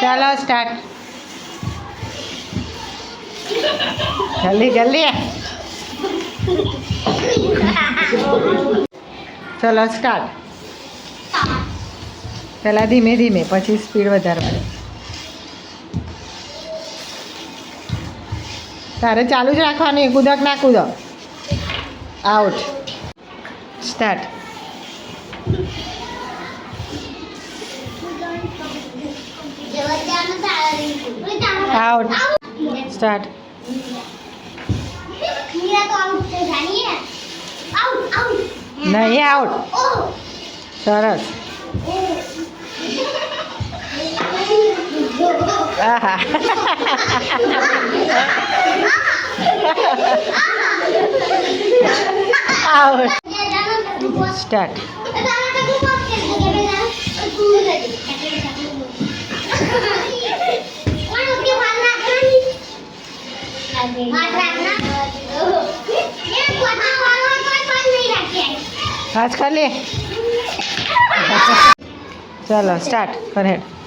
चलो स्टार्ट जल्दी जल्दी चलो स्टार्ट पहला धीमे धीमे पछी स्पीड वधारवानी तारे चालू ज राखवानी कूदक ना कूदो आउट स्टार्ट आउट स्टार्ट नहीं आउट सरस आहा आउट स्टार्ट आज कर ले चलो स्टार्ट कर हेड